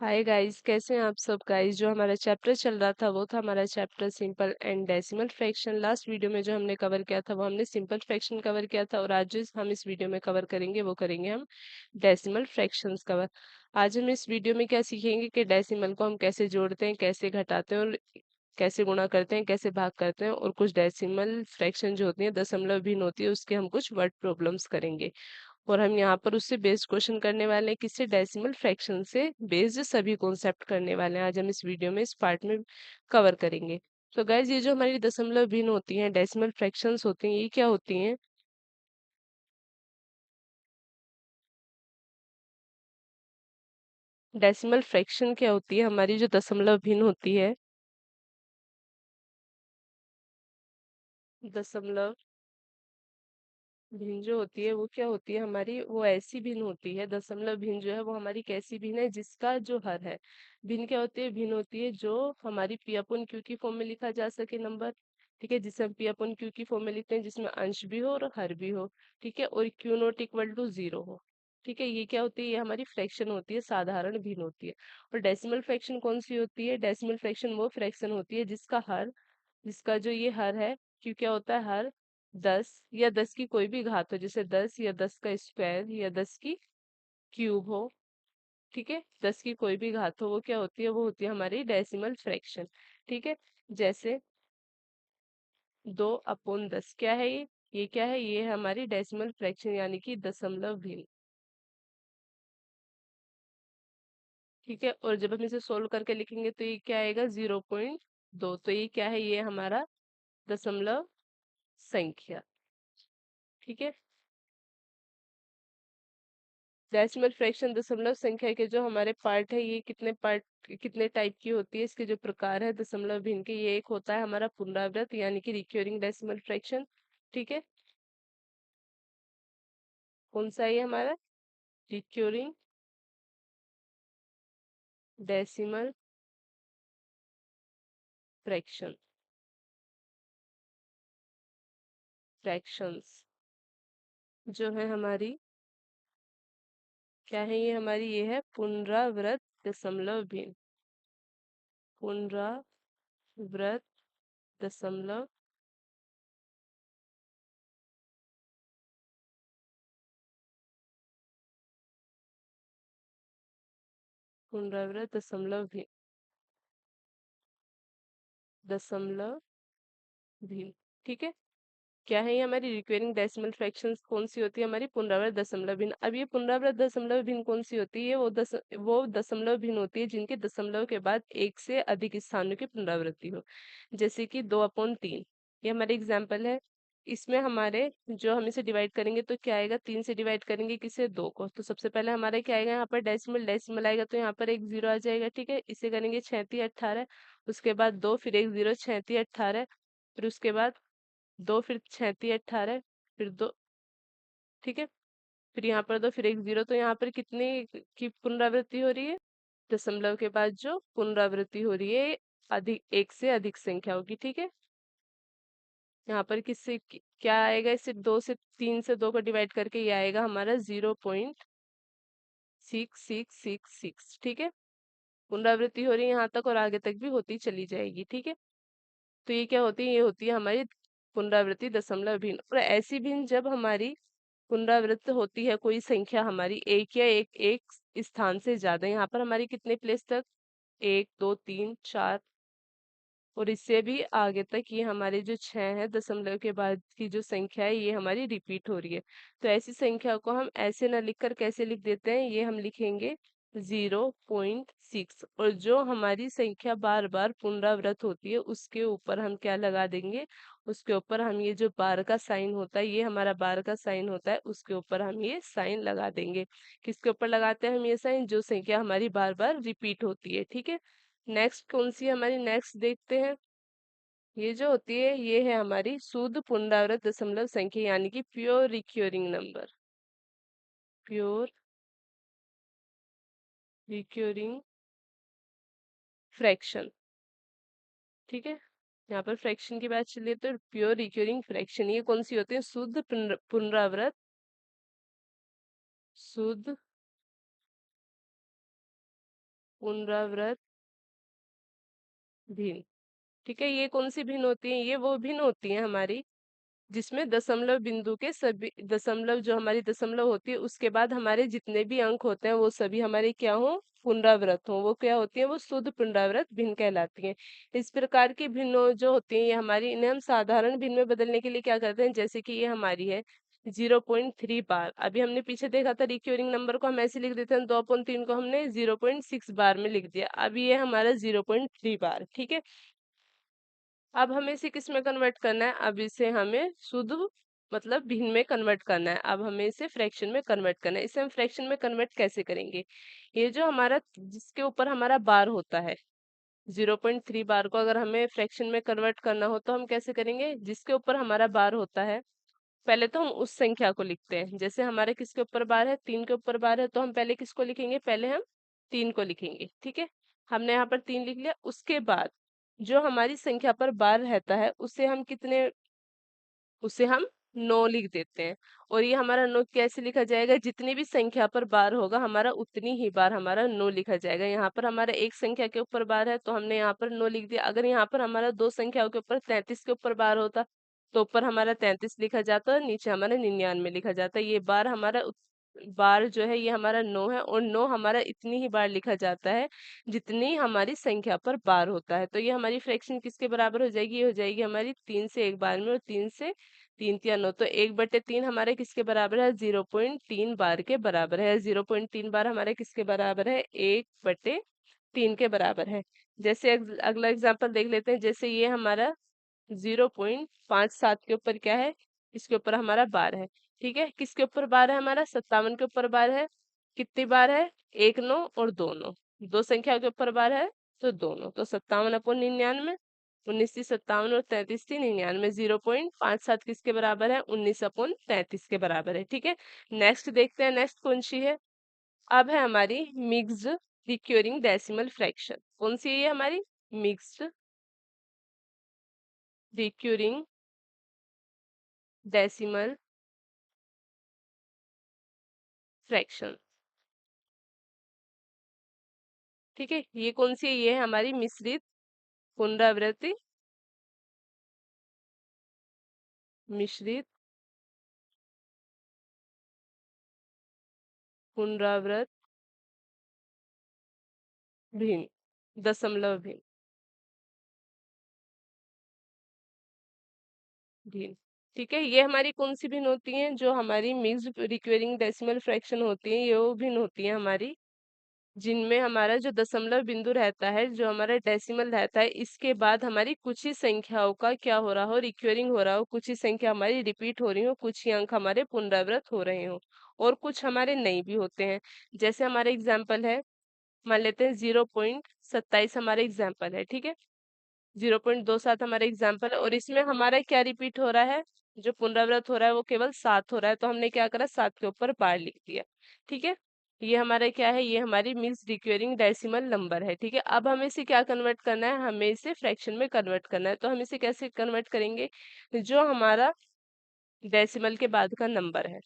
Hi guys, कैसे हैं आप सब गाइस। जो हमारा चैप्टर चल रहा था वो था हमारा chapter simple and decimal fraction. Last video में जो हमने कवर किया था वो हमने सिंपल फ्रैक्शन कवर किया था, और आज जो हम इस वीडियो में कवर करेंगे वो करेंगे हम डेसिमल फ्रैक्शंस कवर। आज हम इस वीडियो में क्या सीखेंगे कि डेसिमल को हम कैसे जोड़ते हैं, कैसे घटाते हैं, और कैसे गुणा करते हैं, कैसे भाग करते हैं, और कुछ डेसिमल फ्रैक्शन जो होती है दशमलव भिन्न होती है उसके हम कुछ वर्ड प्रॉब्लम्स करेंगे। और हम यहाँ पर उससे बेस्ड क्वेश्चन करने वाले हैं, किससे, डेसिमल फ्रैक्शन से बेस्ड सभी कॉन्सेप्ट करने वाले हैं। आज हम इस वीडियो में इस पार्ट में कवर करेंगे। तो गाइज, ये जो हमारी दशमलव भिन्न होती हैं डेसिमल फ्रैक्शंस होती हैं, ये क्या होती हैं? डेसिमल फ्रैक्शन क्या होती है? हमारी जो दशमलव भिन्न होती है, दशमलव भिन्न जो होती है वो क्या होती है हमारी, वो ऐसी भिन्न होती है। दशमलव भिन्न जो है वो हमारी कैसी भिन्न है, जिसका जो हर है। भिन्न क्या होती है? भिन्न होती है जो हमारी पी अपन क्यू की फॉर्म में लिखा जा सके नंबर। ठीक है, जिसे हम पी अपन क्यू की फॉर्म में लिखते हैं, जिसमें अंश भी हो और हर भी हो। ठीक है, और Q not equal to zero हो। ठीक है, ये क्या होती है? ये हमारी फ्रैक्शन होती है, साधारण भिन्न होती है। और डेसिमल फ्रैक्शन कौन सी होती है? डेसिमल फ्रैक्शन वो फ्रैक्शन होती है जिसका हर, जिसका जो ये हर है, क्यों क्या होता है हर, 10 या 10 की कोई भी घात हो, जैसे 10 या 10 का स्क्वायर या 10 की क्यूब हो। ठीक है, 10 की कोई भी घात हो, वो क्या होती है? वो होती है हमारी डेसिमल फ्रैक्शन। ठीक है, जैसे 2/10 क्या है ये क्या है? ये है हमारी डेसिमल फ्रैक्शन, यानी कि दशमलव भिन्न। ठीक है, और जब हम इसे सोल्व करके लिखेंगे तो ये क्या आएगा? 0.2। तो ये क्या है? ये हमारा दशमलव संख्या। ठीक है, डेसिमल फ्रैक्शन दशमलव संख्या के जो हमारे पार्ट है, ये कितने पार्ट, कितने टाइप की होती है, इसके जो प्रकार है दशमलव भिन्न के, ये एक होता है हमारा पुनरावृत यानी कि रिक्योरिंग डेसिमल फ्रैक्शन। ठीक है, कौन सा है ये हमारा? रिक्योरिंग डेसिमल फ्रैक्शन, फ्रैक्शंस जो है हमारी, क्या है ये हमारी? ये है पुनरावृत दशमलव भिन्न। पुनरावृत दशमलव, पुनरावृत दशमलव भिन्न, दशमलव भिन्न। ठीक है, क्या है ये हमारी रिक्वेरिंग डेसिमल फ्रैक्शंस? कौन सी होती है? हमारी पुनरावृत दशमलव भिन्न। अब ये पुनरावृत दशमलव भिन्न कौन सी होती है? वो दशमलव भिन्न होती है जिनके दशमलव के बाद एक से अधिक स्थानों की पुनरावृत्ति हो। जैसे कि 2/3, ये हमारे एग्जाम्पल है। इसमें हमारे जो हम इसे डिवाइड करेंगे तो क्या आएगा? 3 से डिवाइड करेंगे किसे? 2 को। तो सबसे पहले हमारा क्या आएगा? यहाँ पर डेसिमल, डेसिमल आएगा तो यहाँ पर एक जीरो आ जाएगा। ठीक है, इसे करेंगे 36 18, उसके बाद 2, फिर एक जीरो, 36 18, फिर उसके बाद 2, फिर 36 18, फिर 2। ठीक है, फिर यहाँ पर 2, फिर एक जीरो। तो यहाँ पर कितने की पुनरावृत्ति हो रही है? दशमलव के बाद जो पुनरावृत्ति हो रही है, अधिक, एक से अधिक संख्या होगी। ठीक है, यहाँ पर किससे क्या आएगा? इससे 2 से 3 से 2 को डिवाइड करके ये आएगा हमारा 0.6666। ठीक है, पुनरावृत्ति हो रही है यहाँ तक और आगे तक भी होती चली जाएगी। ठीक है, तो ये क्या होती है? ये होती है हमारी पुनरावृत्ति दशमलव भिन्न। और ऐसी भिन्न जब हमारी पुनरावृत्त होती है कोई संख्या हमारी एक या एक एक स्थान से ज्यादा, यहाँ पर हमारी कितने प्लेस तक? 1 2 3 4, और इससे भी आगे तक ये हमारे जो 6 है दशमलव के बाद की जो संख्या है, ये हमारी रिपीट हो रही है। तो ऐसी संख्या को हम ऐसे ना लिखकर कैसे लिख देते हैं? ये हम लिखेंगे 0.6। और जो हमारी संख्या बार बार पुनरावृत होती है उसके ऊपर हम क्या लगा देंगे? उसके ऊपर हम ये जो बार का साइन होता है, ये हमारा बार का साइन होता है, उसके ऊपर हम ये साइन लगा देंगे। किसके ऊपर लगाते हैं हम ये साइन? जो संख्या हमारी बार बार रिपीट होती है। ठीक है, नेक्स्ट कौन सी है हमारी? नेक्स्ट देखते हैं। ये जो होती है ये है हमारी शुद्ध पुनरावृत दशमलव संख्या, यानी कि pure recurring number, pure recurring fraction. ठीक है, यहाँ पर फ्रैक्शन की बात चलिए तो प्योर रिक्योरिंग फ्रैक्शन ये कौन सी होती है? शुद्ध पुनरावृत, शुद्ध पुनरावृत भिन्न। ठीक है, ये कौन सी भिन्न होती है? ये वो भिन्न होती है हमारी जिसमें दशमलव बिंदु के सभी दशमलव, जो हमारी दशमलव होती है उसके बाद हमारे जितने भी अंक होते हैं वो सभी हमारे क्या हो? पुनरावृत हो। वो क्या होती है? वो शुद्ध पुनरावृत भिन्न कहलाती हैं। इस प्रकार की भिन्न जो होती है ये हमारी, इन्हें हम साधारण भिन्न में बदलने के लिए क्या करते हैं, जैसे कि ये हमारी है 0.3 बार। अभी हमने पीछे देखा था रिक्योरिंग नंबर को हम ऐसे लिख देते हैं, 2/3 को हमने 0.6 बार में लिख दिया। अब ये हमारा 0.3 बार। ठीक है, अब हमें इसे किस में कन्वर्ट करना है? अब इसे हमें शुद्ध मतलब भिन्न में कन्वर्ट करना है। अब हमें इसे फ्रैक्शन में कन्वर्ट करना है। इसे हम फ्रैक्शन में कन्वर्ट कैसे करेंगे? ये जो हमारा जिसके ऊपर हमारा बार होता है, 0.3 बार को अगर हमें फ्रैक्शन में कन्वर्ट करना हो तो हम कैसे करेंगे? जिसके ऊपर हमारा बार होता है, पहले तो हम उस संख्या को लिखते हैं। जैसे हमारे किसके ऊपर बार है? 3 के ऊपर बार है, तो हम पहले किसको लिखेंगे? पहले हम 3 को लिखेंगे। ठीक है, हमने यहाँ पर 3 लिख लिया। उसके बाद जो हमारी संख्या पर बार रहता है उसे हम 9 लिख देते हैं। और ये हमारा 9 कैसे लिखा जाएगा? जितनी भी संख्या पर बार होगा हमारा उतनी ही बार हमारा 9 लिखा जाएगा। यहाँ पर हमारा एक संख्या के ऊपर बार है तो हमने यहाँ पर 9 लिख दिया। अगर यहाँ पर हमारा दो संख्याओं के ऊपर 33 के ऊपर बार होता तो ऊपर हमारा 33 लिखा जाता और नीचे हमारा 99 लिखा जाता। ये बार हमारा बार जो है ये हमारा 9 है, और 9 हमारा इतनी ही बार लिखा जाता है जितनी हमारी संख्या पर बार होता है। तो ये हमारी फ्रैक्शन किसके बराबर हो जाएगी? ये हो जाएगी हमारी 3 से 1 बार में, और 3 से 3 × 9, तो 1/3 हमारे किसके बराबर है? 0.3 बार के बराबर है। 0.3 बार हमारे किसके बराबर है? 1/3 के बराबर है। जैसे अगला एग्जांपल देख लेते हैं। जैसे ये हमारा 0.57 के ऊपर क्या है? इसके ऊपर हमारा बार है। ठीक है, किसके ऊपर बार है? हमारा 57 के ऊपर बार है। कितनी बार है? 1 9 और 2 9। दो संख्या के ऊपर बार है तो दोनों, तो 57/99। 19 × 57 और 33 × 99। 0.57 किसके बराबर है? 19/33 के बराबर है। ठीक है, नेक्स्ट देखते हैं, नेक्स्ट कौन सी है? अब है हमारी मिक्स्ड रिक्योरिंग डेसिमल फ्रैक्शन। कौन सी है ये हमारी? Mixed recurring decimal fraction. ठीक है, ये कौन सी है? ये है हमारी मिश्रित पुनरावृत्ति, मिश्रित पुनरावृत भिन्न, दशमलव भिन्न, भिन्न। ठीक है, ये हमारी कौन सी भिन्न होती हैं? जो हमारी मिक्स्ड रिक्वेरिंग डेसिमल फ्रैक्शन होती है, ये वो भिन्न होती है हमारी जिनमें हमारा जो दशमलव बिंदु रहता है, जो हमारा डेसिमल रहता है, इसके बाद हमारी कुछ ही संख्याओं का क्या हो रहा हो? रिक्वेरिंग हो रहा हो। कुछ ही संख्या हमारी रिपीट हो रही हो, कुछ ही अंक हमारे पुनरावृत हो रहे हो, और कुछ हमारे नहीं भी होते हैं। जैसे हमारे एग्जाम्पल है, मान लेते हैं 0.27 हमारे एग्जाम्पल है। ठीक है, 0.27 हमारा एग्जाम्पल है, और इसमें हमारा क्या रिपीट हो रहा है? जो पुनरावृत हो रहा है वो केवल 7 हो रहा है, तो हमने क्या करा? 7 के ऊपर बार लिख दिया। ठीक है, ये हमारा क्या है? ये हमारी मीन्स रिक्वेरिंग डेसिमल नंबर है। ठीक है, अब हमें इसे क्या कन्वर्ट करना है? हमें इसे फ्रैक्शन में कन्वर्ट करना है। तो हम इसे कैसे कन्वर्ट करेंगे? जो हमारा डेसिमल के बाद का नंबर है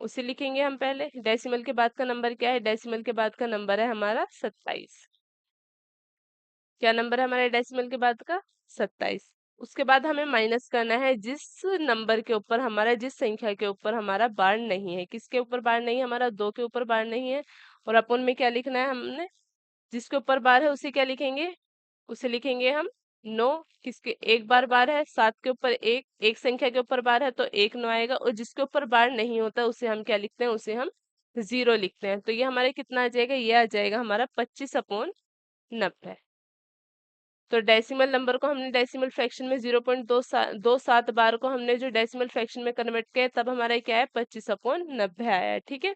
उसे लिखेंगे हम पहले। डेसिमल के बाद का नंबर क्या है? डेसिमल के बाद का नंबर है हमारा 27। क्या नंबर है हमारे डेसिमल के बाद का? 27। उसके बाद हमें माइनस करना है जिस नंबर के ऊपर हमारा, जिस संख्या के ऊपर हमारा बार नहीं है। किसके ऊपर बार नहीं है? हमारा 2 के ऊपर बार नहीं है। और अपन में क्या लिखना है हमने? जिसके ऊपर बार है उसे क्या लिखेंगे? उसे लिखेंगे हम 9। किसके एक बार बार है? 7 के ऊपर एक संख्या के ऊपर बार है तो 1 9 आएगा। और जिसके ऊपर बार नहीं होता उसे हम क्या लिखते हैं? उसे हम 0 लिखते हैं। तो ये हमारे कितना आ जाएगा? ये आ जाएगा हमारा 25/90। तो डेसिमल नंबर को हमने डेसिमल फ्रैक्शन में 0.27 बार को हमने जो डेसिमल फ्रैक्शन में कन्वर्ट किया, तब हमारा क्या है? 25/90 आया है। ठीक है,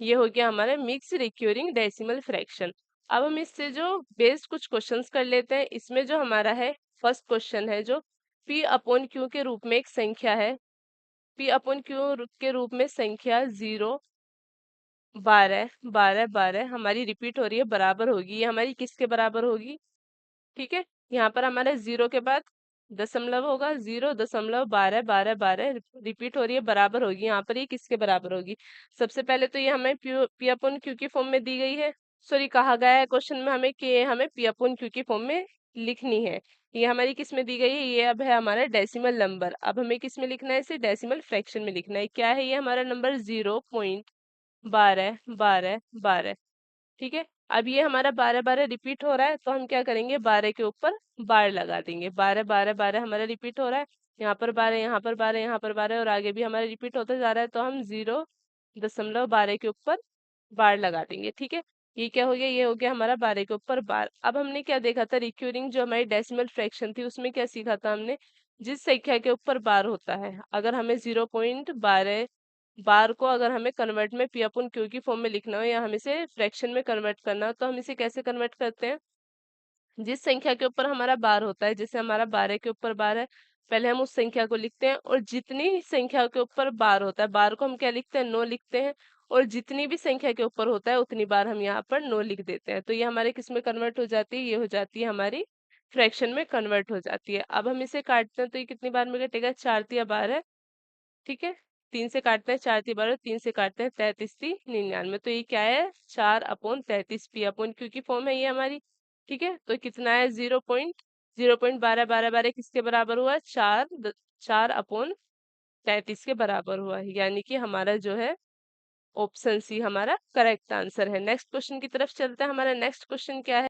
ये हो गया हमारा मिक्स रिक्योरिंग डेसिमल फ्रैक्शन। अब हम इससे जो बेस्ड कुछ क्वेश्चंस कर लेते हैं। इसमें जो हमारा है फर्स्ट क्वेश्चन है, जो P/Q के रूप में एक संख्या है। P/Q के रूप में संख्या 0 12 12 12 हमारी रिपीट हो रही है, बराबर होगी। ये हमारी किसके बराबर होगी? ठीक है, यहाँ पर हमारे 0 के बाद दशमलव होगा। 0.12 12 12 रिपीट हो रही है, बराबर होगी। यहाँ पर ये किसके बराबर होगी? सबसे पहले तो ये हमें P/Q की फॉर्म में दी गई है, सॉरी, कहा गया है क्वेश्चन में हमें कि हमें पी अपॉन क्यू की फॉर्म में लिखनी है। ये हमारी किस में दी गई है? ये अब है हमारा डेसिमल नंबर। अब हमें किस में लिखना है? इसे डेसिमल फ्रैक्शन में लिखना है। क्या है ये हमारा नंबर? 0.12 12 12। ठीक है। अब ये हमारा 12 12 रिपीट हो रहा है, तो हम क्या करेंगे? 12 के ऊपर बार लगा देंगे। 12 12 12 हमारा रिपीट हो रहा है, यहाँ पर 12, यहाँ पर 12, यहाँ पर 12 और आगे भी हमारा रिपीट होता जा रहा है, तो हम 0.12 के ऊपर बार लगा देंगे। ठीक है। ये क्या हो गया? ये हो गया हमारा 12 के ऊपर बार। अब हमने क्या देखा था? रिक्यूरिंग जो हमारी डेसिमल फ्रैक्शन थी उसमें क्या सीखा था हमने? जिस संख्या के ऊपर बार होता है, अगर हमें 0.12 बार को अगर हमें कन्वर्ट में पी अपन क्यू की फॉर्म में लिखना हो या हम इसे फ्रैक्शन में कन्वर्ट करना हो, तो हम इसे कैसे कन्वर्ट करते हैं? जिस संख्या के ऊपर हमारा बार होता है, जैसे हमारा 12 के ऊपर बार है, पहले हम उस संख्या को लिखते हैं, और जितनी संख्या के ऊपर बार होता है, बार को हम क्या लिखते हैं? नो लिखते हैं। और जितनी भी संख्या के ऊपर होता है उतनी बार हम यहाँ पर नो लिख देते हैं। तो ये हमारे किस में कन्वर्ट हो जाती है? ये हो जाती है हमारी फ्रैक्शन में कन्वर्ट हो जाती है। अब हम इसे काटते हैं, तो ये कितनी बार में कटेगा? 4 तिया 12। ठीक है। 3 से काटते हैं 4 तिया 12, 3 से काटते हैं 33 ती 99। तो ये क्या है? 4/33 पी अपॉन क्यू की फॉर्म है ये हमारी। ठीक है। तो कितना है? 0.12 किसके बराबर हुआ? 4/33 के बराबर हुआ है, यानी कि हमारा जो है ऑप्शन सी हमारा करेक्ट आंसर है। नेक्स्ट क्वेश्चन की तरफ चलते हैं। हमारा नेक्स्ट क्वेश्चन क्या है?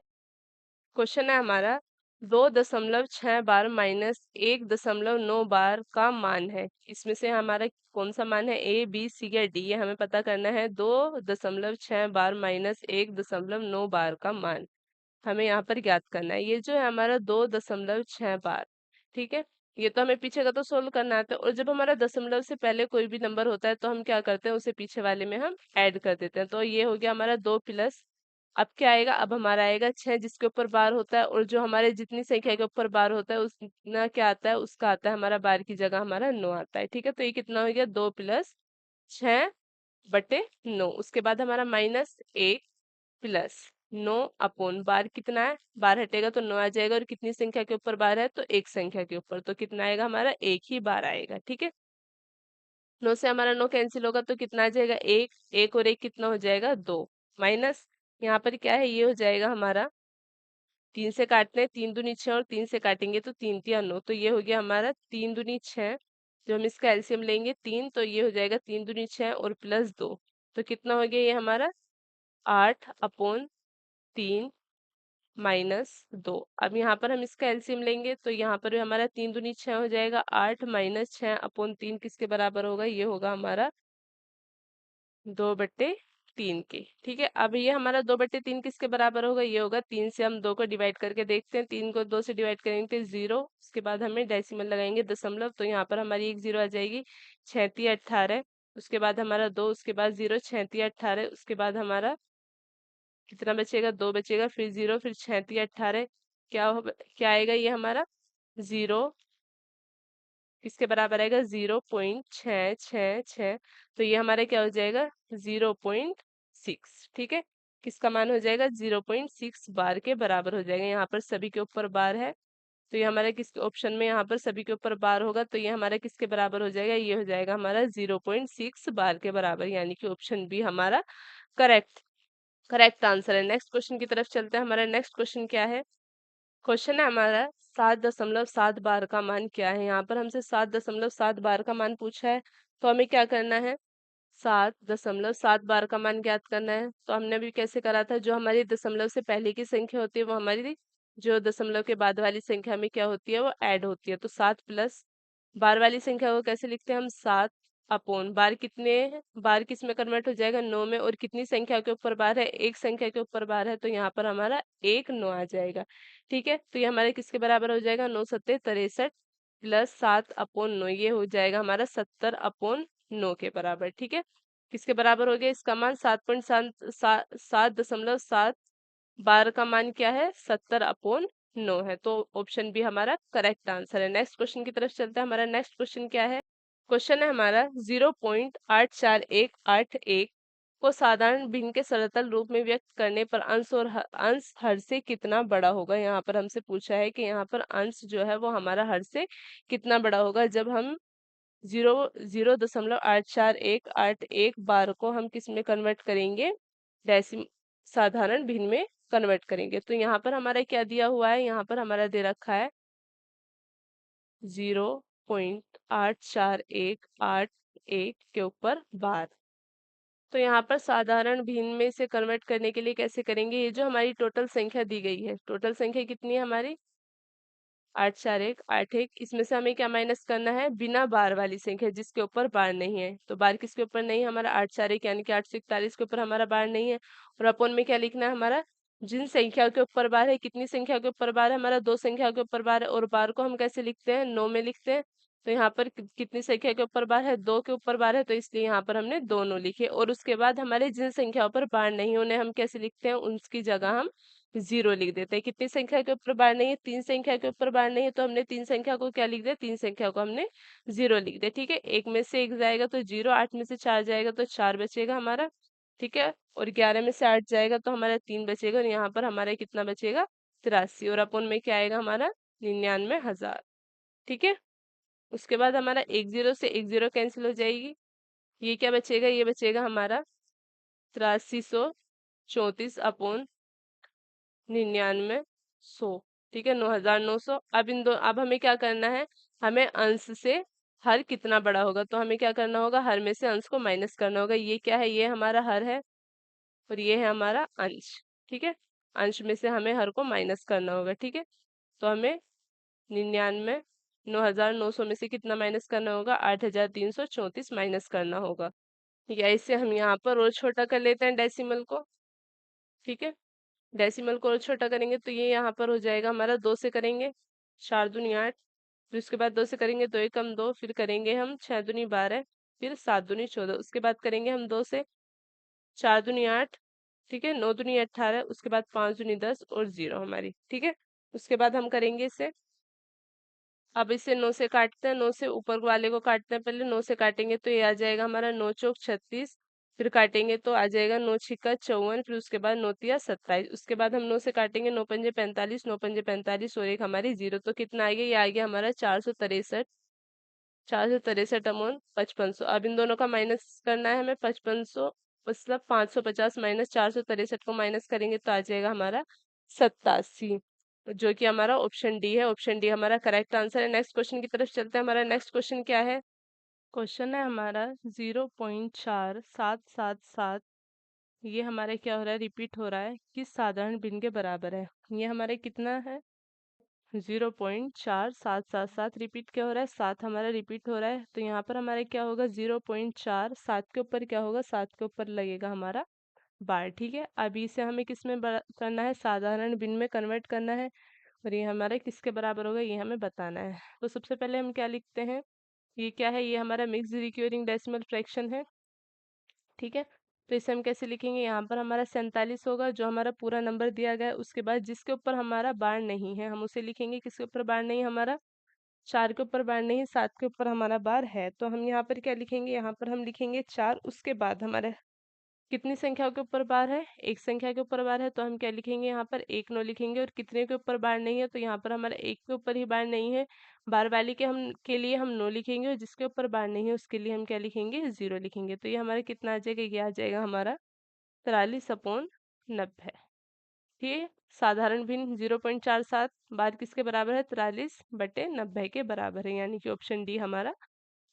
क्वेश्चन है हमारा 2.6 बार माइनस 1.9 बार का मान है। इसमें से हमारा कौन सा मान है? ए, बी, सी या डी? ये हमें पता करना है। 2.6 बार माइनस 1.9 बार का मान हमें यहाँ पर ज्ञात करना है। ये जो है हमारा 2.6 बार। ठीक है। ये तो हमें पीछे का तो सोल्व करना आता है, और जब हमारा दशमलव से पहले कोई भी नंबर होता है तो हम क्या करते हैं? उसे पीछे वाले में हम ऐड कर देते हैं। तो ये हो गया हमारा 2 प्लस, अब क्या आएगा? अब हमारा आएगा 6, जिसके ऊपर बार होता है, और जो हमारे जितनी संख्या के ऊपर बार होता है उसना क्या आता है? उसका आता है हमारा बार की जगह हमारा 9 आता है। ठीक है। तो ये कितना हो गया? 2 + 6/9। उसके बाद हमारा -1 + 9 अपॉन बार कितना है? बार हटेगा तो 9 आ जाएगा, और कितनी संख्या के ऊपर बार है? तो एक संख्या के ऊपर, तो कितना आएगा? हमारा एक ही बार आएगा। ठीक है। 9 से हमारा 9 कैंसिल होगा, तो कितना आ जाएगा? एक। एक और एक कितना हो जाएगा? 2। माइनस, यहाँ पर क्या है? ये हो जाएगा हमारा 3 से काटते हैं, 3 दूनी 6 और 3 से काटेंगे तो 3 तिया 9। तो ये हो गया हमारा 3 दूनी 6। जो हम इसका एलसीएम लेंगे 3, तो ये हो जाएगा 3 दूनी 6 और प्लस 2। तो कितना हो गया ये हमारा? 8/3 -2। अब यहाँ पर हम इसका एलसीएम लेंगे, तो यहाँ पर भी हमारा 3 दूनी 6 हो जाएगा। 8 - 6/3 किसके बराबर होगा? ये होगा हमारा 2/3 के। ठीक है। अब ये हमारा 2/3 किसके बराबर होगा? ये होगा 3 से हम 2 को डिवाइड करके देखते हैं। 3 को 2 से डिवाइड करेंगे तो 0। उसके बाद हमें डेसिमल लगाएंगे दशमलव, तो यहाँ पर हमारी एक 0 आ जाएगी। 6 तिया 18। उसके बाद हमारा 2, उसके बाद 0, 6 तिया 18। उसके बाद हमारा कितना बचेगा? 2 बचेगा, फिर 0, फिर 6 तिया 18। क्या आएगा ये हमारा? 0 किसके बराबर आएगा? 0.666। तो ये हमारा क्या हो जाएगा? 0.6। ठीक है। किसका मान हो जाएगा? 0.6 बार के बराबर हो जाएगा। यहाँ पर सभी के ऊपर बार है, तो ये हमारा किस ऑप्शन में यहाँ पर सभी के ऊपर बार होगा, तो ये हमारा किसके बराबर हो जाएगा? ये हो जाएगा हमारा 0.6 बार के बराबर, यानी कि ऑप्शन बी हमारा करेक्ट करेक्ट आंसर है। नेक्स्ट क्वेश्चन की तरफ चलते हैं। हमारा नेक्स्ट क्वेश्चन क्या है? क्वेश्चन है हमारा 7.7 बार का मान क्या है? यहाँ पर हमसे 7.7 बार का मान पूछा है, तो हमें क्या करना है? 7.7 बार का मान ज्ञात करना है। तो हमने अभी कैसे करा था? जो हमारी दशमलव से पहले की संख्या होती है वो हमारी जो दशमलव के बाद वाली संख्या में क्या होती है? वो ऐड होती है। तो 7 प्लस बार वाली संख्या को कैसे लिखते हैं हम? 7 अपॉन बार कितने हैं? बार किस में कन्वर्ट हो जाएगा? 9 में। और कितनी संख्या के ऊपर बार है? एक संख्या के ऊपर बार है, तो यहाँ पर हमारा 1 9 आ जाएगा। ठीक है। तो ये हमारे किसके बराबर हो जाएगा? 9 सत्ते 63 प्लस 7/9, ये हो जाएगा हमारा 70/9 के बराबर। ठीक है। किसके बराबर हो गया? इसका मान 7.7 बार का मान क्या है? 70/9 है। तो ऑप्शन बी हमारा करेक्ट आंसर है। नेक्स्ट क्वेश्चन की तरफ चलते हैं। हमारा नेक्स्ट क्वेश्चन क्या है? क्वेश्चन है हमारा 0.84181 को साधारण भिन्न के सरतल रूप में व्यक्त करने पर अंश और अंश हर से कितना बड़ा होगा? यहाँ पर हमसे पूछा है कि यहाँ पर अंश जो है वो हमारा हर से कितना बड़ा होगा, जब हम 0.84181 बार को हम किस में कन्वर्ट करेंगे? साधारण भिन्न में कन्वर्ट करेंगे। तो यहाँ पर हमारा क्या दिया हुआ है, यहाँ पर हमारा दे रखा है 0.8418 के ऊपर बार। तो यहाँ पर साधारण भिन्न में से कन्वर्ट करने के लिए कैसे करेंगे, ये जो हमारी टोटल संख्या दी गई है, टोटल संख्या कितनी है हमारी 84181, इसमें से हमें क्या माइनस करना है, बिना बार वाली संख्या जिसके ऊपर बार नहीं है। तो बार किसके ऊपर नहीं है, हमारा 841 यानी कि 841 के ऊपर हमारा बार नहीं है। और अपन में क्या लिखना है, हमारा जिन संख्या के ऊपर बार है, कितनी संख्या के ऊपर बार है, हमारा 2 संख्या के ऊपर बार है। और बार को हम कैसे लिखते हैं, 9 में लिखते हैं। तो यहाँ पर कितनी संख्या के ऊपर बार है, 2 के ऊपर बार है, तो इसलिए यहाँ पर हमने 2 9 लिखे। और उसके बाद हमारे जिन संख्याओं पर बार नहीं उन्हें हम कैसे लिखते हैं, उसकी जगह हम 0 लिख देते हैं। कितनी संख्या के ऊपर बार नहीं है, 3 संख्या के ऊपर बार नहीं है, तो हमने 3 संख्या को क्या लिख दिया, 3 संख्या को हमने 0 लिख दिया। ठीक है, 1 में से 1 जाएगा तो 0, 8 में से 4 जाएगा तो 4 बचेगा हमारा। ठीक है, और 11 में से 8 जाएगा तो हमारा 3 बचेगा। और यहाँ पर हमारा कितना बचेगा, 83। और अपन में क्या आएगा हमारा 99,000। ठीक है, उसके बाद हमारा 1 0 से 1 0 कैंसिल हो जाएगी। ये क्या बचेगा, ये बचेगा हमारा 8334/9900। ठीक है, 9,900। अब हमें क्या करना है, हमें अंश से हर कितना बड़ा होगा, तो हमें क्या करना होगा, हर में से अंश को माइनस करना होगा। ये क्या है, ये हमारा हर है और ये है हमारा अंश। ठीक है, अंश में से हमें हर को माइनस करना होगा। ठीक है, तो हमें 99 9,900 में से कितना माइनस करना होगा, 8,334 माइनस करना होगा। या इससे हम यहाँ पर और छोटा कर लेते हैं डेसिमल को। ठीक है, डेसिमल को और छोटा करेंगे तो ये यहाँ पर हो जाएगा हमारा 2 से करेंगे, 4 दूनी 8, फिर उसके बाद 2 से करेंगे 2 एकम 2, फिर करेंगे हम 6 दूनी 12, फिर 7 दूनी 14, उसके बाद करेंगे हम 2 से, 4 दूनी 8, ठीक है, 9 दूनी 18, उसके बाद 5 दूनी 10 और 0 हमारी। ठीक है, उसके बाद हम करेंगे इसे, अब इसे 9 से काटते हैं, 9 से ऊपर वाले को काटते हैं, पहले 9 से काटेंगे तो ये आ जाएगा हमारा 9 चौक 36, फिर काटेंगे तो आ जाएगा 9 छिक्का 54, फिर उसके बाद 9 तिया 27, उसके बाद हम 9 से काटेंगे, 9 पंजे 45, 9 पंजे 45 और एक हमारी 0, तो कितना आ गया, ये आ गया हमारा 463, 463/5500। अब इन दोनों का माइनस करना है हमें, 5500 मतलब 550 माइनस 463 को माइनस करेंगे तो आ जाएगा हमारा 87, जो कि हमारा ऑप्शन डी है। ऑप्शन डी हमारा करेक्ट आंसर है। नेक्स्ट क्वेश्चन की तरफ चलते हैं। हमारा नेक्स्ट क्वेश्चन क्या है, क्वेश्चन है हमारा 0.4777, ये हमारे क्या हो रहा है, रिपीट हो रहा है, किस साधारण भिन्न के बराबर है। ये हमारे कितना है, 0.4777 रिपीट क्या हो रहा है, 7 हमारा रिपीट हो रहा है। तो यहाँ पर हमारे क्या होगा, 0.4, 7 के ऊपर क्या होगा, 7 के ऊपर लगेगा हमारा बार। ठीक है, अभी इसे हमें किस में करना है, साधारण भिन्न में कन्वर्ट करना है। और ये हमारे किसके बराबर होगा, ये हमें बताना है। तो सबसे पहले हम क्या लिखते हैं, ये क्या है, ये हमारा मिक्स रिक्योरिंग डेसिमल फ्रैक्शन है। ठीक है, तो इसे हम कैसे लिखेंगे, यहाँ पर हमारा 47 होगा जो हमारा पूरा नंबर दिया गया है। उसके बाद जिसके ऊपर हमारा बार नहीं है हम उसे लिखेंगे, किसके ऊपर बार नहीं है, हमारा 4 के ऊपर बार नहीं है, 7 के ऊपर हमारा बार है। तो हम यहाँ पर क्या लिखेंगे, यहाँ पर हम लिखेंगे 4। उसके बाद हमारे कितनी संख्याओं के ऊपर बार है, एक संख्या के ऊपर बार है, तो हम क्या लिखेंगे, यहाँ पर 1 9 लिखेंगे। और कितने के ऊपर बार नहीं है, तो यहाँ पर हमारा 1 के ऊपर ही बार नहीं है, बार वाली के लिए हम 9 लिखेंगे, और जिसके ऊपर बार नहीं है उसके लिए हम क्या लिखेंगे, 0 लिखेंगे। तो ये हमारा कितना आ जाएगा, ये आ जाएगा हमारा 43/90। ठीक है, साधारण भिन्न 0.47 बार किसके बराबर है, 43/90 के बराबर है, यानी कि ऑप्शन डी हमारा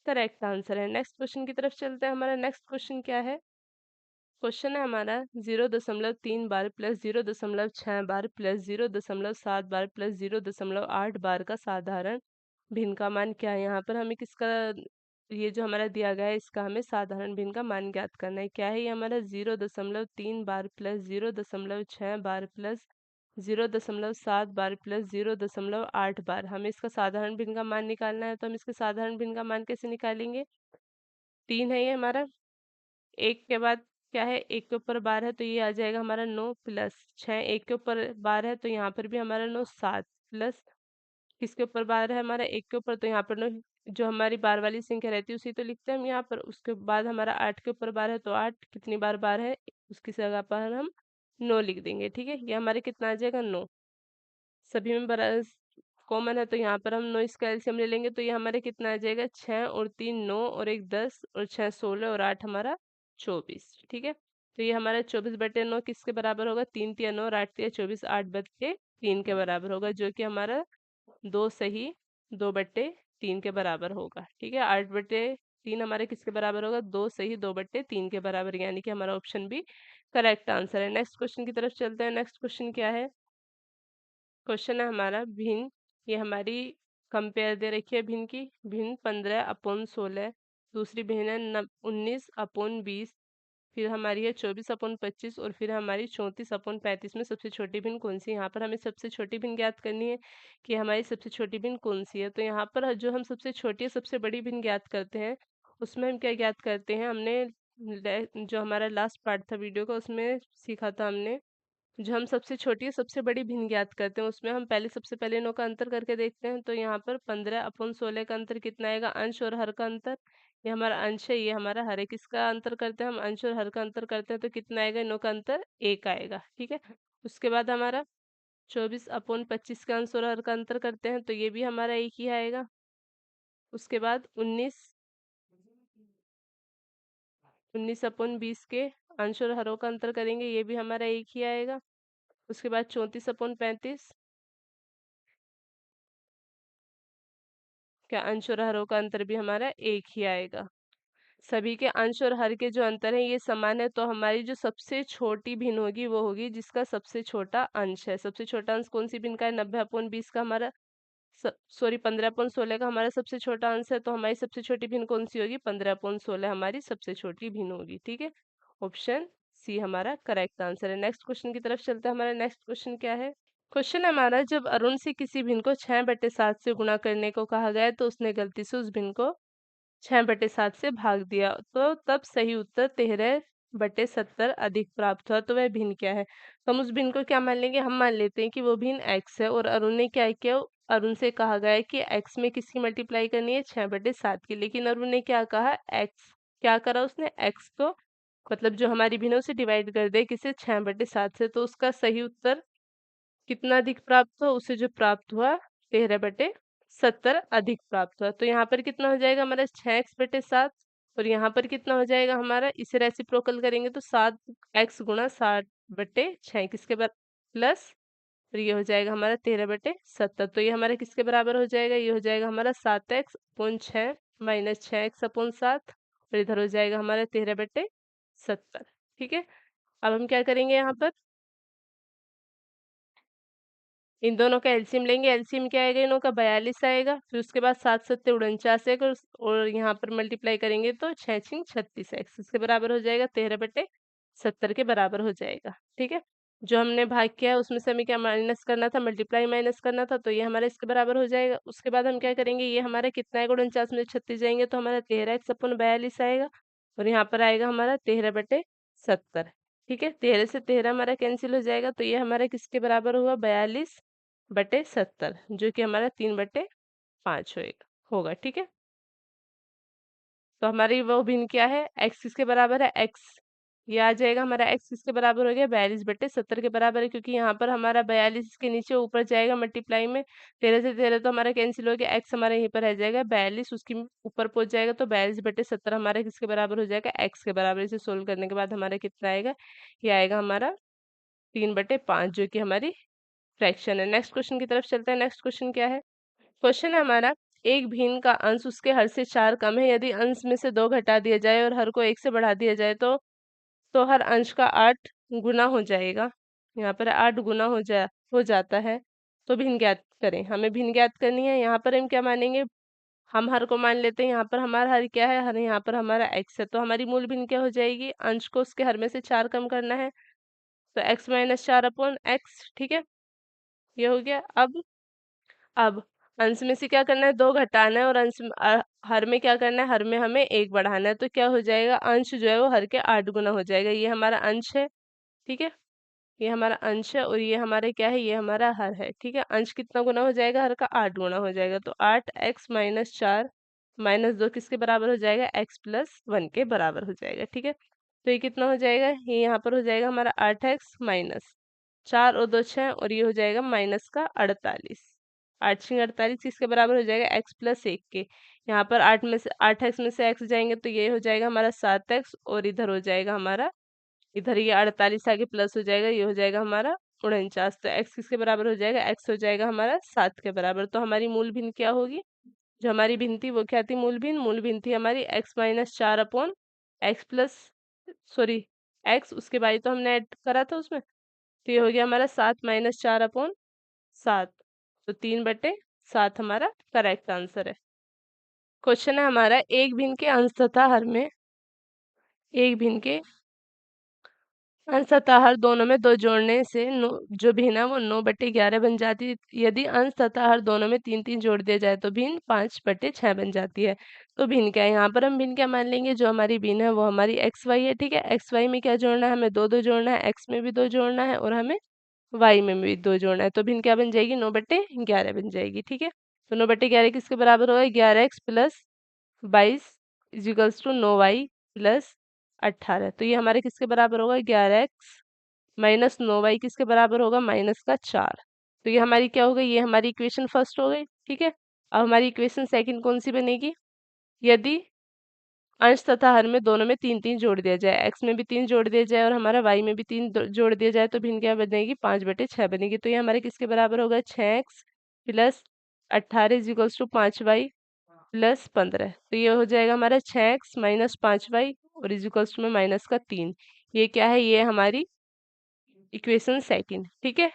करेक्ट आंसर है। नेक्स्ट क्वेश्चन की तरफ चलते हैं। हमारा नेक्स्ट क्वेश्चन क्या है, क्वेश्चन है हमारा 0.3 बार प्लस 0.6 बार प्लस 0.7 बार प्लस 0.8 बार का साधारण भिन्न का मान क्या है। यहाँ पर हमें किसका, ये जो हमारा दिया गया है इसका हमें साधारण भिन्न का मान ज्ञात करना है। क्या है ये हमारा, 0.3 बार प्लस 0.6 बार प्लस 0.7 बार प्लस 0.8 बार। हमें इसका साधारण भिन्न का मान निकालना है। तो हम इसके साधारण भिन्न का मान कैसे निकालेंगे, 3 है ये हमारा, एक के बाद क्या है, एक के ऊपर बार है तो ये आ जाएगा हमारा 9 प्लस 6, एक के ऊपर बार है तो यहाँ पर भी हमारा 9, 7 प्लस किसके ऊपर बार है, हमारा एक के ऊपर, तो यहाँ पर 9 जो हमारी बार वाली संख्या रहती है उसी तो लिखते हैं हम यहाँ पर। उसके बाद हमारा 8 के ऊपर बार है तो 8 कितनी बार बार है, उसकी जगह पर हम 9 लिख देंगे। ठीक है, ये हमारे कितना आ जाएगा, 9, सभी में बराबर कॉमन है तो यहाँ पर हम 9 इसका एलसीएम ले लेंगे। तो ये हमारे कितना आ जाएगा, 6 और 3 9 और एक 10 और 6 16 और 8 हमारा 24। ठीक है, तो ये हमारा 24/9 किसके बराबर होगा? 3 तिया 9 और 8 तिया 24, 8/3 के बराबर होगा, जो कि हमारा 2 सही 2/3 के बराबर होगा। ठीक है, 8/3 हमारे किसके बराबर होगा? 2 सही 2/3 के बराबर, यानी कि हमारा ऑप्शन भी करेक्ट आंसर है। नेक्स्ट क्वेश्चन की तरफ चलते हैं। नेक्स्ट क्वेश्चन क्या है? क्वेश्चन है हमारा भिन्न। ये हमारी कंपेयर दे रखी है भिन्न की। भिन्न 15/16, दूसरी भिन्न है 19/20, फिर हमारी है 24/25 और फिर हमारी 34/35 में सबसे छोटी भिन्न कौन सी है? यहाँ पर हमें सबसे छोटी भिन्न ज्ञात करनी है कि हमारी सबसे छोटी भिन्न कौन सी है। तो यहाँ पर जो हम सबसे छोटी या सबसे बड़ी भिन्न ज्ञात करते हैं, उसमें हम क्या ज्ञात करते हैं? हमने जो हमारा लास्ट पार्ट था वीडियो का, उसमें सीखा था हमने, जो हम सबसे छोटी और सबसे बड़ी भिन्न ज्ञात करते हैं, उसमें हम पहले सबसे पहले इनों का अंतर करके देखते हैं। तो यहाँ पर 15/16 का अंतर कितना आएगा? अंश और हर का अंतर। ये हमारा अंश है, ये हमारा हर है। किसका अंतर करते हैं हम? अंश और हर का अंतर करते हैं, तो कितना आएगा? इनों का अंतर 1 आएगा। ठीक है, उसके बाद हमारा 24/25 का अंश और हर का अंतर करते हैं, तो ये भी हमारा 1 ही आएगा। उसके बाद 19/20 के अंश और हरों का अंतर करेंगे, ये भी हमारा 1 ही आएगा। उसके बाद 34/35, क्या अंश और हरों का अंतर भी हमारा 1 ही आएगा। सभी के अंश और हर के जो अंतर है ये समान है, तो हमारी जो सबसे छोटी भिन्न होगी वो होगी जिसका सबसे छोटा अंश है। सबसे छोटा अंश कौन सी भिन्न का है? 90/20 का हमारा, सॉरी 15/16 का हमारा सबसे छोटा अंश है, तो हमारी सबसे छोटी भिन्न कौन सी होगी? 15/16 हमारी सबसे छोटी भिन्न होगी। ठीक है, ऑप्शन सी हमारा करेक्ट आंसर है। नेक्स्ट क्वेश्चन की तरफ चलते हैं। हमारा नेक्स्ट क्वेश्चन क्या है? क्वेश्चन है हमारा, जब अरुण से किसी भिन्न को 6/7 से गुणा करने को कहा गया, तो उसने गलती से उस भिन्न को 6/7 से भाग दिया, तो तब सही उत्तर 13/70 अधिक प्राप्त हुआ। तो वह भिन्न क्या है? तो हम उस भिन्न को क्या मान लेंगे? हम मान लेते हैं कि वो भिन्न x है, और अरुण ने क्या किया? अरुण से कहा गया है कि x में किसकी मल्टीप्लाई करनी है? 6/7 की। लेकिन अरुण ने क्या कहा? x क्या करा उसने? x को, मतलब जो हमारी भिन्न है उसे डिवाइड कर दे किसे? 6/7 से। तो उसका सही उत्तर कितना अधिक प्राप्त हुआ? उसे जो प्राप्त हुआ 13/70 अधिक प्राप्त हुआ। तो यहाँ पर कितना हो जाएगा हमारा? 6x/7, और यहाँ पर कितना हो जाएगा हमारा? इसे रेसिप्रोकल करेंगे तो 7x गुणा 60/6 किसके बराबर प्लस, और ये हो जाएगा हमारा 13/70। तो ये हमारा किसके बराबर हो जाएगा? ये हो जाएगा हमारा 7x/6 माइनस 6x/7, और इधर हो जाएगा हमारा 13/70। ठीक है, अब हम क्या करेंगे यहाँ पर? इन दोनों का एलसीएम लेंगे। एलसीएम क्या आएगा? इनों का 42 आएगा। फिर उसके बाद 7 7 49 आएगा, और यहाँ पर मल्टीप्लाई करेंगे तो 6 6 36 एक्स इसके बराबर हो जाएगा 13/70 के बराबर हो जाएगा। ठीक है, जो हमने भाग किया है उसमें से हमें क्या माइनस करना था? मल्टीप्लाई माइनस करना था, तो ये हमारा इसके बराबर हो जाएगा। उसके बाद हम क्या करेंगे? ये हमारा कितना आएगा? 49 में 36 जाएंगे तो हमारा 13x/42 आएगा, और यहाँ पर आएगा हमारा 13/70। ठीक है, 13 से 13 हमारा कैंसिल हो जाएगा, तो ये हमारा किसके बराबर हुआ? 42/70, जो कि हमारा 3/5 होगा। ठीक है, तो हमारी वो भिन्न क्या है? x किसके बराबर है? x, ये आ जाएगा हमारा x किसके बराबर हो गया? 42/70 के बराबर है, क्योंकि यहाँ पर हमारा 42 के नीचे ऊपर जाएगा मल्टीप्लाई में, 13 से 13 तो हमारा कैंसिल हो गया, x हमारा यहीं पर रह जाएगा, 42 उसके ऊपर पहुंच जाएगा, तो 42/70 हमारा किसके बराबर हो जाएगा? x के बराबर। इसे सोल्व करने के बाद हमारा कितना आएगा? ये आएगा हमारा 3/5, जो कि हमारी फ्रैक्शन है। नेक्स्ट क्वेश्चन की तरफ चलते हैं। नेक्स्ट क्वेश्चन क्या है? क्वेश्चन है हमारा, एक भिन्न का अंश उसके हर से 4 कम है। यदि अंश में से 2 घटा दिया जाए और हर को 1 से बढ़ा दिया जाए, तो हर अंश का 8 गुना हो जाएगा। यहाँ पर 8 गुना हो जाता है। तो भिन्न ज्ञात करें। हमें भिन्न ज्ञात करनी है। यहाँ पर हम क्या मानेंगे? हम हर को मान लेते हैं। यहाँ पर हमारा हर क्या है? हर, यहाँ पर हमारा x है। तो हमारी मूल भिन्न क्या हो जाएगी? अंश को उसके हर में से 4 कम करना है, तो x-4/x। ठीक है, ये हो गया। अब अंश में से क्या करना है? 2 घटाना है, और हर में क्या करना है? हर में हमें 1 बढ़ाना है, तो क्या हो जाएगा? अंश जो है वो हर के 8 गुना हो जाएगा। ये हमारा अंश है। ठीक है, ये हमारा अंश है, और ये हमारे क्या है? ये हमारा हर है। ठीक है, अंश कितना गुना हो जाएगा? हर का 8 गुना हो जाएगा, तो 8x-4 - 2 किसके बराबर हो जाएगा? x+1 के बराबर हो जाएगा। ठीक है, तो ये कितना हो जाएगा? ये यहाँ पर हो जाएगा हमारा 8x माइनस 4 और 2 6, और ये हो जाएगा माइनस का 48। 8 6 48 किसके बराबर हो जाएगा? x+1 के। यहाँ पर 8x में से x जाएंगे, तो ये हो जाएगा हमारा 7x, और इधर हो जाएगा हमारा इधर ये 48 आगे प्लस हो जाएगा, ये हो जाएगा हमारा 49। तो x किसके बराबर हो जाएगा, x हो जाएगा हमारा 7 के बराबर। तो हमारी मूल भिन्न क्या होगी, जो हमारी भिन्न थी वो क्या थी, मूल भिन्न थी हमारी x-4 upon x plus sorry x, उसके बाद तो हमने ऐड करा था उसमें, तो ये हो गया हमारा 7-4 अपॉन 7। तो 3/7 हमारा करेक्ट आंसर है। क्वेश्चन है हमारा, एक भिन्न के अंश तथा हर में, एक भिन्न के अंश तथा हर दोनों में 2 जोड़ने से जो भिन्न है वो 9/11 बन जाती है। यदि अंश तथा हर दोनों में 3-3 जोड़ दिया जाए तो भिन्न 5/6 बन जाती है। तो भिन्न क्या है, यहाँ पर हम भिन्न क्या मान लेंगे, जो हमारी भिन्न है वो हमारी एक्स वाई है। ठीक है, एक्स वाई में क्या जोड़ना है, हमें 2-2 जोड़ना है, एक्स में भी 2 जोड़ना है और हमें वाई में भी 2 जोड़ना है। तो भिन्न क्या बन जाएगी, 9/11 बन जाएगी। ठीक है, तो 9/11 किसके बराबर होगा, 11x plus 22 equals to 9y plus 18। तो ये हमारे किसके बराबर होगा, 11x माइनस 9y किसके बराबर होगा, -4। तो ये हमारी क्या हो गई, ये हमारी इक्वेशन फर्स्ट हो गई। ठीक है, अब हमारी इक्वेशन सेकंड कौन सी बनेगी, यदि अंश तथा हर में दोनों में 3-3 जोड़ दिया जाए, x में भी 3 जोड़ दिया जाए और हमारा y में भी 3 जोड़ दिया जाए, तो भिन्न क्या बनेगी, 5/6 बनेगी। तो ये हमारे किसके बराबर होगा, 6x plus 18 equals to 5y plus 15। तो ये हो जाएगा हमारा 6x माइनस 5y और इजिकल्स टू में माइनस का 3। ये क्या है, ये हमारी इक्वेशन सेकंड। ठीक है,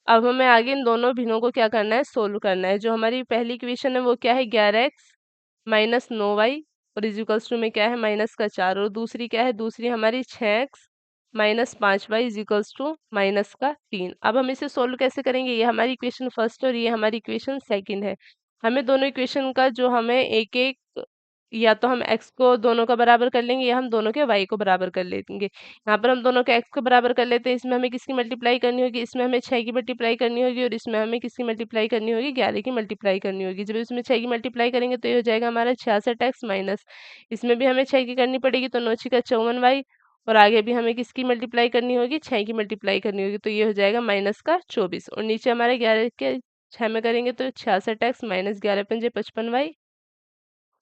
अब हमें आगे इन दोनों भिन्नों को क्या करना है, सोल्व करना है। जो हमारी पहली इक्वेशन है वो क्या है, 11x माइनस 9y और इजिकल्स टू में क्या है, -4। और दूसरी क्या है, दूसरी हमारी 6x minus 5y equals to -3। अब हम इसे सोल्व कैसे करेंगे, ये हमारी इक्वेशन फर्स्ट और ये हमारी इक्वेशन सेकंड है। हमें दोनों इक्वेशन का जो हमें एक एक, या तो हम x को दोनों का बराबर कर लेंगे या हम दोनों के y को बराबर कर लेंगे। यहाँ पर हम दोनों के x को बराबर कर लेते हैं, इसमें हमें किसकी मल्टीप्लाई करनी होगी, इसमें हमें 6 की मल्टीप्लाई करनी होगी और इसमें हमें किसकी मल्टीप्लाई करनी होगी, 11 की मल्टीप्लाई करनी होगी। जब इसमें 6 की मल्टीप्लाई करेंगे तो ये हो जाएगा हमारा 66x माइनस, इसमें भी हमें 6 की करनी पड़ेगी तो 9 का 54y, और आगे भी हमें किसकी मल्टीप्लाई करनी होगी, 6 की मल्टीप्लाई करनी होगी, तो ये हो जाएगा -24। और नीचे हमारे 11 के 6 में करेंगे तो 66x माइनस 11×5 55y,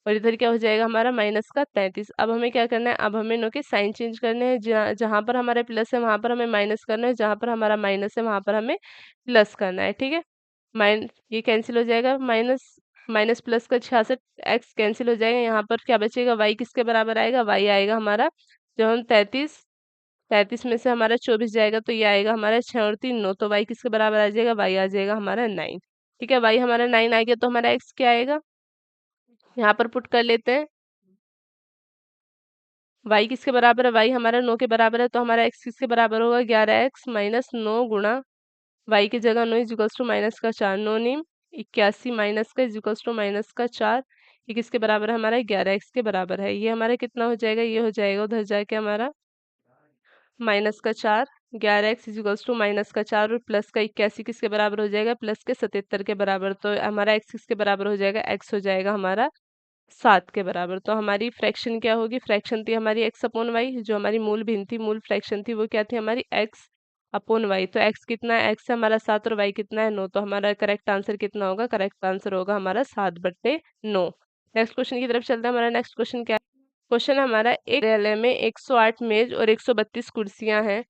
और इधर क्या हो जाएगा हमारा -33। अब हमें क्या करना है, अब हमें इनों के साइन चेंज करने हैं। जहाँ पर हमारा प्लस है वहां पर हमें माइनस करना है, जहाँ पर हमारा माइनस है वहां पर हमें प्लस करना है। ठीक है, ये कैंसिल हो जाएगा, माइनस माइनस प्लस का 66 एक्स कैंसिल हो जाएगा। यहाँ पर क्या बचेगा, वाई किसके बराबर आएगा, वाई आएगा हमारा, जब हम 33 में से हमारा 24 जाएगा तो ये आएगा हमारा 6 और 3 9, तो वाई किसके बराबर आ जाएगा, वाई आ जाएगा हमारा 9। ठीक है, वाई हमारा 9 आ गया, तो हमारा एक्स क्या आएगा, यहाँ पर पुट कर लेते हैं। y किसके बराबर है, y हमारा 9 के बराबर है, तो हमारा x किसके बराबर होगा, 11x माइनस 9 गुणा y की जगह 9 इजिकल्स टू -4, 9 नीम 81 माइनस का इजिकल्स टू -4। ये किसके बराबर है, हमारा 11x के बराबर है। ये हमारा कितना हो जाएगा, ये हो जाएगा उधर जाके हमारा -4, 11x इजिकल्स टू -4 और प्लस का 81 किसके बराबर हो जाएगा, प्लस के 77 के बराबर। तो हमारा x किसके बराबर हो जाएगा, x हो जाएगा हमारा 7 के बराबर। तो हमारी फ्रैक्शन क्या होगी, फ्रैक्शन थी हमारी x अपॉन वाई, जो हमारी मूल भिन्न थी, मूल फ्रैक्शन थी वो क्या थी हमारी x अपॉन वाई। तो x कितना है, x है हमारा 7 और y कितना है 9, तो हमारा करेक्ट आंसर कितना होगा, करेक्ट आंसर होगा हमारा 7/9। नेक्स्ट क्वेश्चन की तरफ चलते हैं। हमारा नेक्स्ट क्वेश्चन क्या है, क्वेश्चन हमारा, एक कार्यालय में 108 मेज और 132 कुर्सियां हैं।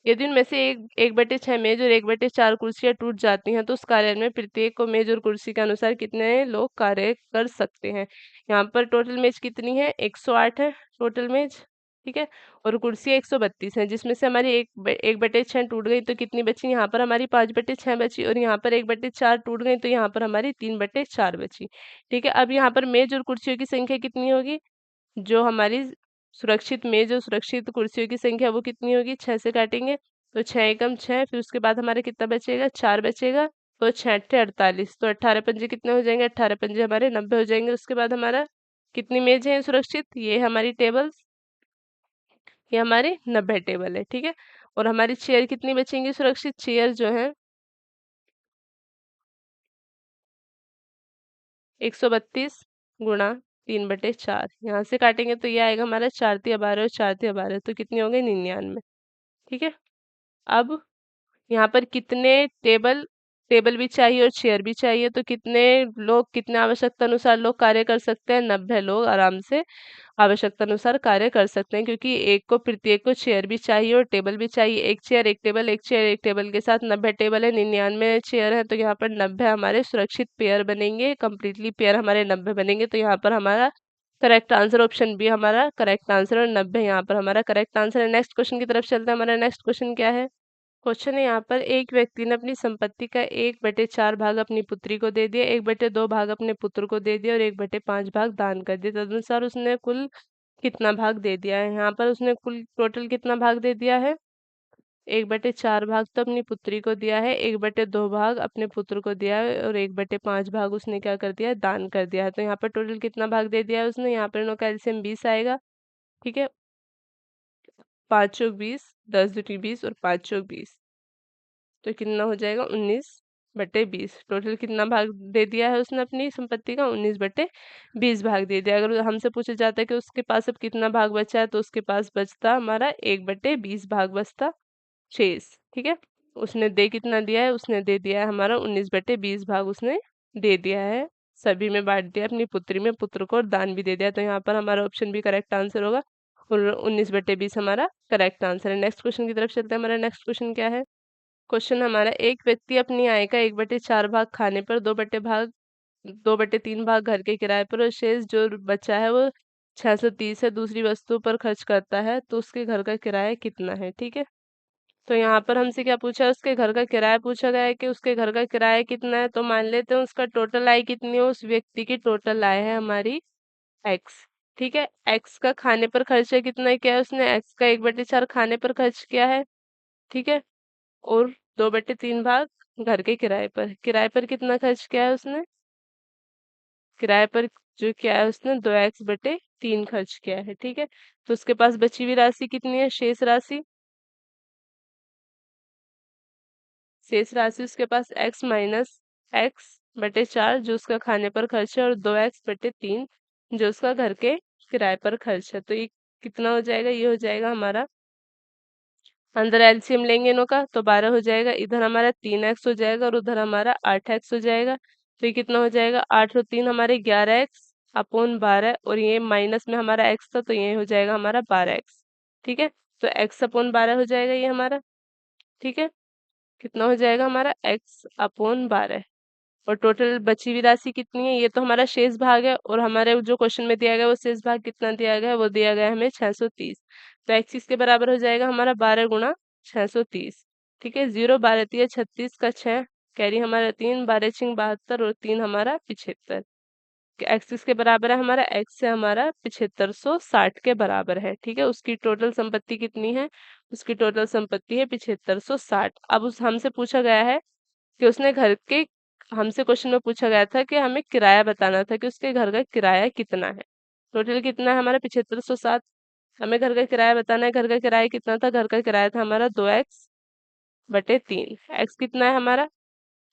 यदि उनमें से 1/6 मेज और 1/4 कुर्सियां टूट जाती हैं तो उस कार्यालय में प्रत्येक को मेज और कुर्सी के अनुसार कितने लोग कार्य कर सकते हैं। यहाँ पर टोटल मेज कितनी है, 108 है टोटल मेज। ठीक है, और कुर्सियाँ 132 हैं, जिसमें से हमारी 1/6 टूट गई तो कितनी बची, यहाँ पर हमारी 5/6 बची, और यहाँ पर 1/4 टूट गई तो यहाँ पर हमारी 3/4 बची। ठीक है, अब यहाँ पर मेज और कुर्सियों की संख्या कितनी होगी, जो हमारी सुरक्षित मेज और सुरक्षित कुर्सियों की संख्या वो कितनी होगी, 6 से काटेंगे तो 6 एकम 6, फिर उसके बाद हमारे कितना बचेगा, 4 बचेगा, तो 6 अट्ठे 48, तो 18 पंजे कितने हो जाएंगे, 18 पंजे हमारे 90 हो जाएंगे। उसके बाद हमारा कितनी मेज है सुरक्षित, ये हमारी टेबल्स, ये हमारे 90 टेबल है। ठीक है, और हमारी चेयर कितनी बचेंगी सुरक्षित, चेयर जो है 132 गुणा 3/4, यहाँ से काटेंगे तो ये आएगा हमारा 4×3=12 और 4×3=12, तो कितनी हो गई, 99। ठीक है, अब यहाँ पर कितने टेबल टेबल भी चाहिए और चेयर भी चाहिए, तो कितने लोग, कितने आवश्यकता अनुसार लोग कार्य कर सकते हैं? 90 लोग आराम से आवश्यकता अनुसार कार्य कर सकते हैं, क्योंकि एक को, प्रत्येक को चेयर भी चाहिए और टेबल भी चाहिए। एक चेयर एक टेबल, एक चेयर एक टेबल के साथ 90 टेबल है, 99 चेयर है, तो यहाँ पर 90 हमारे सुरक्षित पेयर बनेंगे, कंप्लीटली पेयर हमारे 90 बनेंगे। तो यहाँ पर हमारा करेक्ट आंसर ऑप्शन बी हमारा करेक्ट आंसर, और 90 यहाँ पर हमारा करेक्ट आंसर है। नेक्स्ट क्वेश्चन की तरफ चलते हैं। हमारा नेक्स्ट क्वेश्चन क्या है? क्वेश्चन है यहाँ पर, एक व्यक्ति ने अपनी संपत्ति का 1/4 भाग अपनी पुत्री को दे दिया, 1/2 भाग अपने पुत्र को दे दिया और 1/5 भाग दान कर दिया। तदनुसार उसने कुल कितना भाग दे दिया है? यहाँ पर उसने कुल टोटल कितना भाग दे दिया है? 1/4 भाग तो अपनी पुत्री को दिया है, 1/2 भाग अपने पुत्र को दिया है और 1/5 भाग उसने क्या कर दिया है? दान कर दिया है। तो यहाँ पर टोटल कितना भाग दे दिया है उसने? यहाँ पर इनों का एलसीएम 20 आएगा। ठीक है, 5 चौक 20, 10 दूनी 20 और 5 चौक 20, तो कितना हो जाएगा? 19/20। टोटल कितना भाग दे दिया है उसने अपनी संपत्ति का? 19/20 भाग दे दिया। अगर हमसे पूछा जाता है कि उसके पास अब कितना भाग बचा है, तो उसके पास बचता हमारा 1/20 भाग बचता शेष। ठीक है, उसने दे कितना दिया है? उसने दे दिया है हमारा 19/20 भाग उसने दे दिया है, सभी में बांट दिया, अपनी पुत्री में, पुत्र को, और दान भी दे दिया। तो यहाँ पर हमारा ऑप्शन भी करेक्ट आंसर होगा और 19/20 हमारा करेक्ट आंसर है। नेक्स्ट क्वेश्चन की तरफ चलते हैं। हमारा नेक्स्ट क्वेश्चन क्या है? क्वेश्चन हमारा, एक व्यक्ति अपनी आय का 1/4 भाग खाने पर, 2/3 भाग घर के किराए पर और शेष जो बचा है वो 630 है दूसरी वस्तु पर खर्च करता है, तो उसके घर का किराया कितना है? ठीक है, तो यहाँ पर हमसे क्या पूछा है? उसके घर का किराया पूछा गया है कि उसके घर का किराया कितना है। तो मान लेते हैं उसका टोटल आय कितनी है, उस व्यक्ति की टोटल आय है हमारी एक्स। ठीक है, एक्स का खाने पर खर्चा कितना किया है उसने? एक्स का 1/4 खाने पर खर्च किया है। ठीक है, और 2/3 भाग घर के किराए पर। किराए पर कितना खर्च किया है उसने? किराए पर जो किया है उसने 2x/3 खर्च किया है। ठीक है, तो उसके पास बची हुई राशि कितनी है? शेष राशि, शेष राशि उसके पास x-x/4 जो उसका खाने पर खर्च है और 2x/3 जो उसका घर के किराए पर खर्च है। तो ये कितना हो जाएगा? ये हो जाएगा हमारा, अंदर एलसीएम लेंगे इनों का तो 12 हो जाएगा, इधर हमारा 3x हो जाएगा और उधर हमारा 8x हो जाएगा। तो ये कितना हो जाएगा? 8 और 3 हमारे 11x अपॉन 12, और ये माइनस में हमारा x था तो ये हो जाएगा हमारा 12x। ठीक है, तो x अपॉन 12 हो जाएगा ये हमारा। ठीक है, कितना हो जाएगा हमारा? x अपॉन 12, और टोटल बची हुई राशि कितनी है? ये तो हमारा शेष भाग है, और हमारे जो क्वेश्चन में दिया गया है वो शेष भाग कितना दिया गया है? वो दिया गया है हमें 630। तो x इसके बराबर हो जाएगा हमारा 12 गुणा 630। ठीक है, 0 12 तिया 36 का 6, कैरी हमारा 3, 12 छिंग 72 और 3 हमारा 75। एक्स के बराबर है हमारा, एक्स से हमारा 7560 के बराबर है। ठीक है, उसकी टोटल संपत्ति कितनी है? उसकी टोटल संपत्ति है 7560। अब उस हमसे पूछा गया है कि उसने घर के, हमसे क्वेश्चन में पूछा गया था कि हमें किराया बताना था कि उसके घर का किराया कितना है। टोटल कितना है हमारा? 7560। हमें घर का किराया बताना है। घर का किराया कितना था? घर का किराया था हमारा 2x/3। एक्स कितना है हमारा?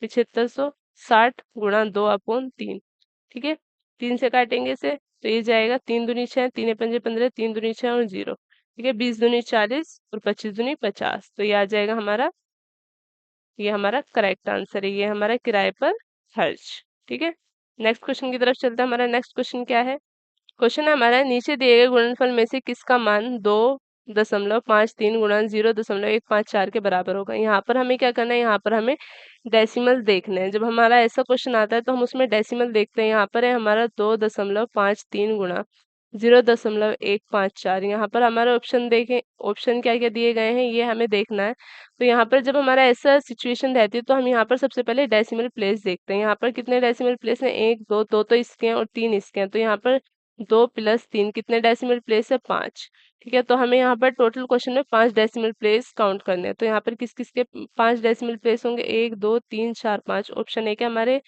7560 गुणा 2/3। ठीक है, 3 से काटेंगे इसे तो ये जाएगा 3 दूनी 6, 3 पंजे 15, 3 दूनी 6 और 0। ठीक है, 20 दूनी 40 और 25 दूनी 50, तो ये आ जाएगा हमारा, ये हमारा करेक्ट आंसर है, ये हमारा किराए पर खर्च। ठीक है, नेक्स्ट क्वेश्चन की तरफ चलते हैं। हमारा नेक्स्ट क्वेश्चन क्या है? क्वेश्चन है हमारा, नीचे दिए गए गुणनफल में से किसका मान 2.53 गुणा 0.154 के बराबर होगा? यहाँ पर हमें क्या करना है? यहाँ पर हमें डेसिमल देखना है। जब हमारा ऐसा क्वेश्चन आता है तो हम उसमें डेसिमल देखते हैं। यहाँ पर है हमारा 2.53 गुणा 0.154। यहाँ पर हमारा ऑप्शन देखें, ऑप्शन क्या क्या दिए गए हैं ये हमें देखना है। तो यहाँ पर जब हमारा ऐसा सिचुएशन रहती है तो हम यहाँ पर सबसे पहले डेसिमल प्लेस देखते हैं। यहाँ पर कितने डेसिमल प्लेस हैं? 1 2, दो तो इसके हैं और 3 इसके हैं, तो यहाँ पर 2 + 3 कितने डेसिमल प्लेस है? 5। ठीक है, तो हमें यहाँ पर टोटल क्वेश्चन में 5 डेसिमल प्लेस काउंट करने हैं। तो यहाँ पर किस किस के 5 डेसिमल प्लेस होंगे? 1 2 3 4 5। ऑप्शन ए के हमारे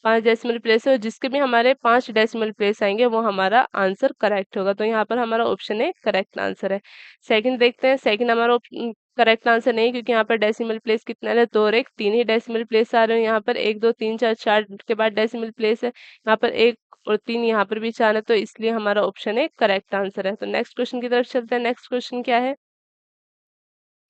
5 डेसिमल प्लेस है, और जिसके भी हमारे 5 डेसिमल प्लेस आएंगे वो हमारा आंसर करेक्ट होगा। तो यहाँ पर हमारा ऑप्शन ए करेक्ट आंसर है। सेकंड देखते हैं। सेकंड हमारा करेक्ट आंसर नहीं, क्योंकि यहाँ पर डेसिमल प्लेस कितना है? 2 और 1, 3 ही डेसिमल प्लेस आ रहे हैं यहाँ पर। 1 2 3 4, 4 के बाद डेसिमल प्लेस है यहाँ पर 1 और 3, यहाँ पर भी 4 है, तो इसलिए हमारा ऑप्शन ए करेक्ट आंसर है। तो नेक्स्ट क्वेश्चन की तरफ चलते हैं। नेक्स्ट क्वेश्चन क्या है?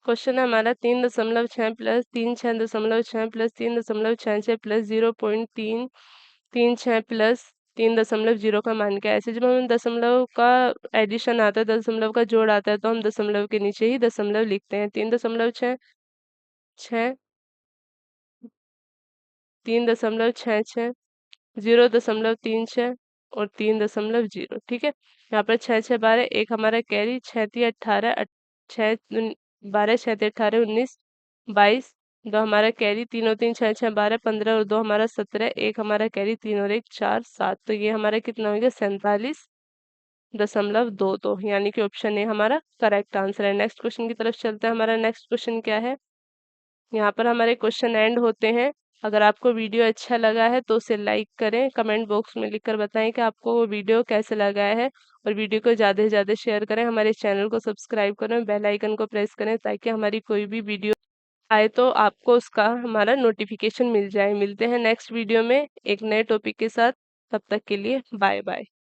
क्वेश्चन है हमारा 3.6 प्लस 3.6 प्लस 3.66 प्लस 0.336 प्लस 3.0 का मान क्या है। ऐसे जब हम दशमलव का एडिशन आता है, दशमलव का जोड़ आता है, तो हम दशमलव के नीचे ही दशमलव लिखते हैं। 3.6 3.66 0.36 और 3.0। ठीक है, यहाँ पर 6 6 12 एक हमारा कैरी, 6 3 18 12 6 3 18 19 22, दो हमारा कैरी, 3 और 3 6 6 12 15 और 2 हमारा 17, एक हमारा कैरी, 3 और 1 4 7। तो ये हमारा कितना हो गया 47.22, यानी कि ऑप्शन ए हमारा करेक्ट आंसर है। नेक्स्ट क्वेश्चन की तरफ चलते हैं। हमारा नेक्स्ट क्वेश्चन क्या है, यहाँ पर हमारे क्वेश्चन एंड होते हैं। अगर आपको वीडियो अच्छा लगा है तो उसे लाइक करें, कमेंट बॉक्स में लिखकर बताएं कि आपको वो वीडियो कैसे लगा है, और वीडियो को ज़्यादा से ज़्यादा शेयर करें। हमारे चैनल को सब्सक्राइब करें, बेल आइकन को प्रेस करें, ताकि हमारी कोई भी वीडियो आए तो आपको उसका हमारा नोटिफिकेशन मिल जाए। मिलते हैं नेक्स्ट वीडियो में एक नए टॉपिक के साथ। तब तक के लिए बाय बाय।